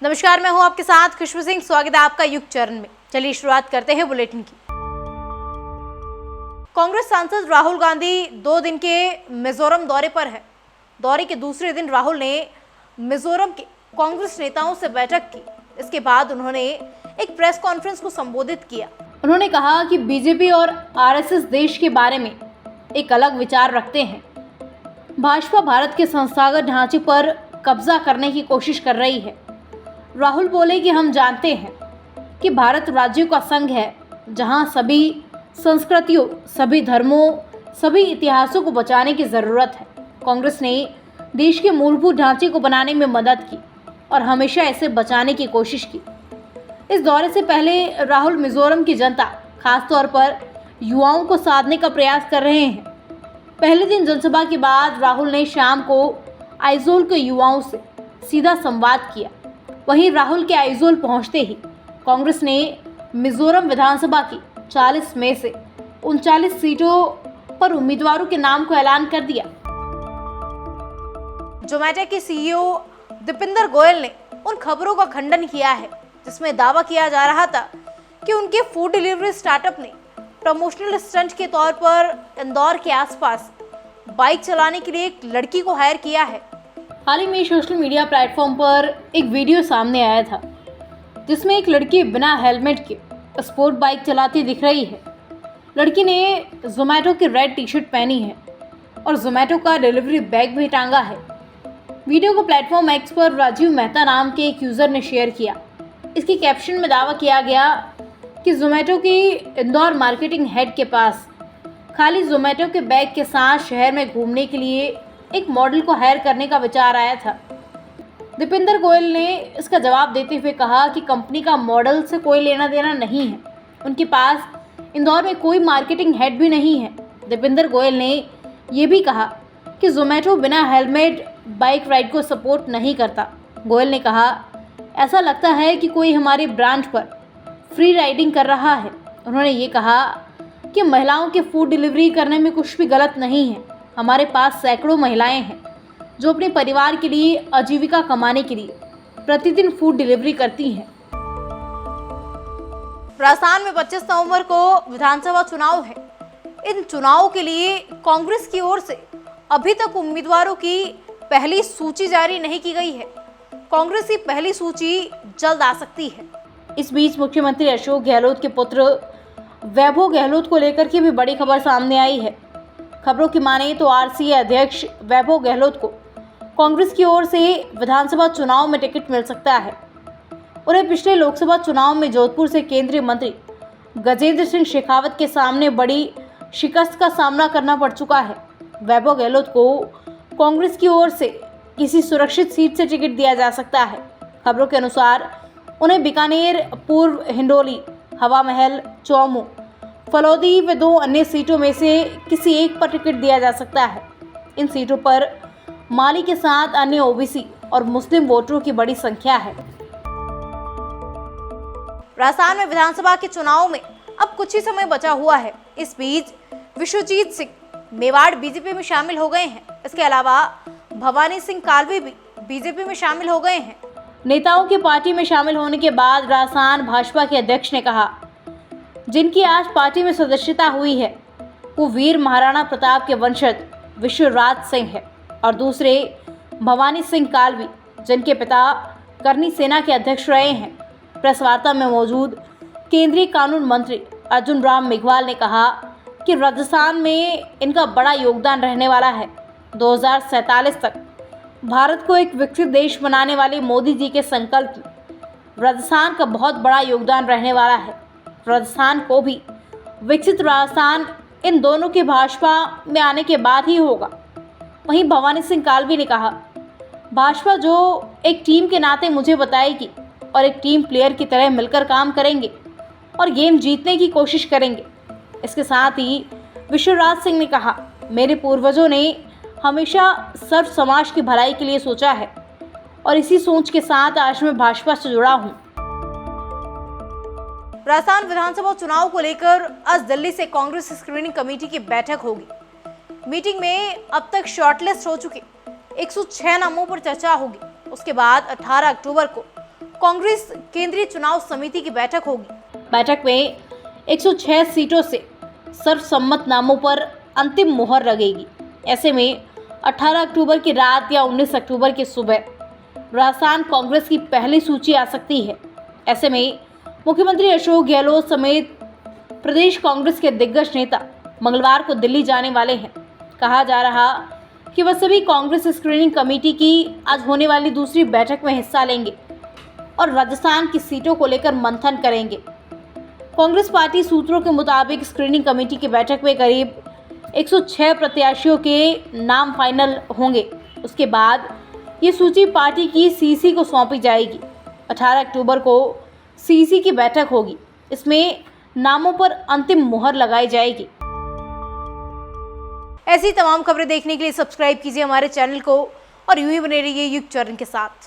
नमस्कार, मैं हूं आपके साथ खुशबू सिंह। स्वागत है आपका युग चरण में। चलिए शुरुआत करते हैं बुलेटिन की। कांग्रेस सांसद राहुल गांधी 2 दिन के मिजोरम दौरे पर है। दौरे के दूसरे दिन राहुल ने मिजोरम के कांग्रेस नेताओं से बैठक की। इसके बाद उन्होंने एक प्रेस कॉन्फ्रेंस को संबोधित किया। उन्होंने कहा कि बीजेपी और आरएसएस देश के बारे में एक अलग विचार रखते हैं। भाजपा भारत के संस्थागत ढांचे पर कब्जा करने की कोशिश कर रही है। राहुल बोले कि हम जानते हैं कि भारत राज्यों का संघ है, जहां सभी संस्कृतियों, सभी धर्मों, सभी इतिहासों को बचाने की ज़रूरत है। कांग्रेस ने देश के मूलभूत ढांचे को बनाने में मदद की और हमेशा इसे बचाने की कोशिश की। इस दौरे से पहले राहुल मिजोरम की जनता, खासतौर पर युवाओं को साधने का प्रयास कर रहे हैं। पहले दिन जनसभा के बाद राहुल ने शाम को आइजोल के युवाओं से सीधा संवाद किया। वहीं राहुल के आइजोल पहुंचते ही कांग्रेस ने मिजोरम विधानसभा की 40 में से 39 सीटों पर उम्मीदवारों के नाम को ऐलान कर दिया। जोमेटो के सीईओ दीपेंद्र गोयल ने उन खबरों का खंडन किया है जिसमें दावा किया जा रहा था कि उनके फूड डिलीवरी स्टार्टअप ने प्रमोशनल स्टंट के तौर पर इंदौर के आसपास बाइक चलाने के लिए एक लड़की को हायर किया है। हाल ही में सोशल मीडिया प्लेटफॉर्म पर एक वीडियो सामने आया था जिसमें एक लड़की बिना हेलमेट के स्पोर्ट बाइक चलाती दिख रही है। लड़की ने जोमेटो की रेड टी शर्ट पहनी है और जोमेटो का डिलीवरी बैग भी टांगा है। वीडियो को प्लेटफॉर्म एक्स पर राजीव मेहता नाम के एक यूज़र ने शेयर किया। इसके कैप्शन में दावा किया गया कि जोमेटो की इंदौर मार्केटिंग हेड के पास खाली जोमेटो के बैग के साथ शहर में घूमने के लिए एक मॉडल को हायर करने का विचार आया था। दीपेंद्र गोयल ने इसका जवाब देते हुए कहा कि कंपनी का मॉडल से कोई लेना देना नहीं है। उनके पास इंदौर में कोई मार्केटिंग हेड भी नहीं है। दीपेंद्र गोयल ने यह भी कहा कि जोमेटो बिना हेलमेट बाइक राइड को सपोर्ट नहीं करता। गोयल ने कहा, ऐसा लगता है कि कोई हमारी ब्रांच पर फ्री राइडिंग कर रहा है। उन्होंने ये कहा कि महिलाओं के फूड डिलीवरी करने में कुछ भी गलत नहीं है। हमारे पास सैकड़ों महिलाएं हैं जो अपने परिवार के लिए आजीविका कमाने के लिए प्रतिदिन फूड डिलीवरी करती हैं। राजस्थान में 25 नवंबर को विधानसभा चुनाव है। इन चुनावों के लिए कांग्रेस की ओर से अभी तक उम्मीदवारों की पहली सूची जारी नहीं की गई है। कांग्रेस की पहली सूची जल्द आ सकती है। इस बीच मुख्यमंत्री अशोक गहलोत के पुत्र वैभव गहलोत को लेकर के भी बड़ी खबर सामने आई है। खबरों की माने तो आरसीए अध्यक्ष वैभव गहलोत को कांग्रेस की ओर से विधानसभा चुनाव में टिकट मिल सकता है। उन्हें पिछले लोकसभा चुनाव में जोधपुर से केंद्रीय मंत्री गजेंद्र सिंह शेखावत के सामने बड़ी शिकस्त का सामना करना पड़ चुका है। वैभव गहलोत को कांग्रेस की ओर से किसी सुरक्षित सीट से टिकट दिया जा सकता है। खबरों के अनुसार उन्हें बीकानेर, पूर्व हिंडोली, हवा महल, चौमू, फलौदी व 2 अन्य सीटों में से किसी एक पर टिकट दिया जा सकता है। इन सीटों पर माली के साथ अन्य ओबीसी और मुस्लिम वोटरों की बड़ी संख्या है। राजस्थान में विधानसभा के चुनाव में अब कुछ ही समय बचा हुआ है। इस बीच विश्वजीत सिंह मेवाड़ बीजेपी में शामिल हो गए हैं। इसके अलावा भवानी सिंह कालवी भी बीजेपी में शामिल हो गए हैं। नेताओं के पार्टी में शामिल होने के बाद राजस्थान भाजपा के अध्यक्ष ने कहा, जिनकी आज पार्टी में सदस्यता हुई है वो वीर महाराणा प्रताप के वंशज विश्वराज सिंह है और दूसरे भवानी सिंह कालवी, जिनके पिता करनी सेना के अध्यक्ष रहे हैं। प्रेस वार्ता में मौजूद केंद्रीय कानून मंत्री अर्जुन राम मेघवाल ने कहा कि राजस्थान में इनका बड़ा योगदान रहने वाला है। 2047 तक भारत को एक विकसित देश बनाने वाले मोदी जी के संकल्प में राजस्थान का बहुत बड़ा योगदान रहने वाला है। राजस्थान को भी विकसित राजस्थान इन दोनों के भाजपा में आने के बाद ही होगा। वहीं भवानी सिंह कालवी ने कहा, भाजपा जो एक टीम के नाते मुझे बताएगी और एक टीम प्लेयर की तरह मिलकर काम करेंगे और गेम जीतने की कोशिश करेंगे। इसके साथ ही विश्वराज सिंह ने कहा, मेरे पूर्वजों ने हमेशा सर्व समाज की भलाई के लिए सोचा है और इसी सोच के साथ आज मैं भाजपा से जुड़ा हूं। राजस्थान विधानसभा चुनाव को लेकर आज दिल्ली से कांग्रेस स्क्रीनिंग कमेटी की बैठक होगी। मीटिंग में अब तक शॉर्टलिस्ट हो चुके 106 नामों पर चर्चा होगी। उसके बाद 18 अक्टूबर को कांग्रेस केंद्रीय चुनाव समिति की बैठक होगी। बैठक में 106 सीटों से सर्वसम्मत नामों पर अंतिम मुहर लगेगी। ऐसे में 18 अक्टूबर की रात या 19 अक्टूबर की सुबह राजस्थान कांग्रेस की पहली सूची आ सकती है। ऐसे में मुख्यमंत्री अशोक गहलोत समेत प्रदेश कांग्रेस के दिग्गज नेता मंगलवार को दिल्ली जाने वाले हैं। कहा जा रहा कि वह सभी कांग्रेस स्क्रीनिंग कमेटी की आज होने वाली दूसरी बैठक में हिस्सा लेंगे और राजस्थान की सीटों को लेकर मंथन करेंगे। कांग्रेस पार्टी सूत्रों के मुताबिक स्क्रीनिंग कमेटी की बैठक में करीब 106 प्रत्याशियों के नाम फाइनल होंगे। उसके बाद ये सूची पार्टी की सीसी को सौंपी जाएगी। 18 अक्टूबर को सीसी की बैठक होगी। इसमें नामों पर अंतिम मुहर लगाई जाएगी। ऐसी तमाम खबरें देखने के लिए सब्सक्राइब कीजिए हमारे चैनल को और यूं ही बने रहिए युग चरण के साथ।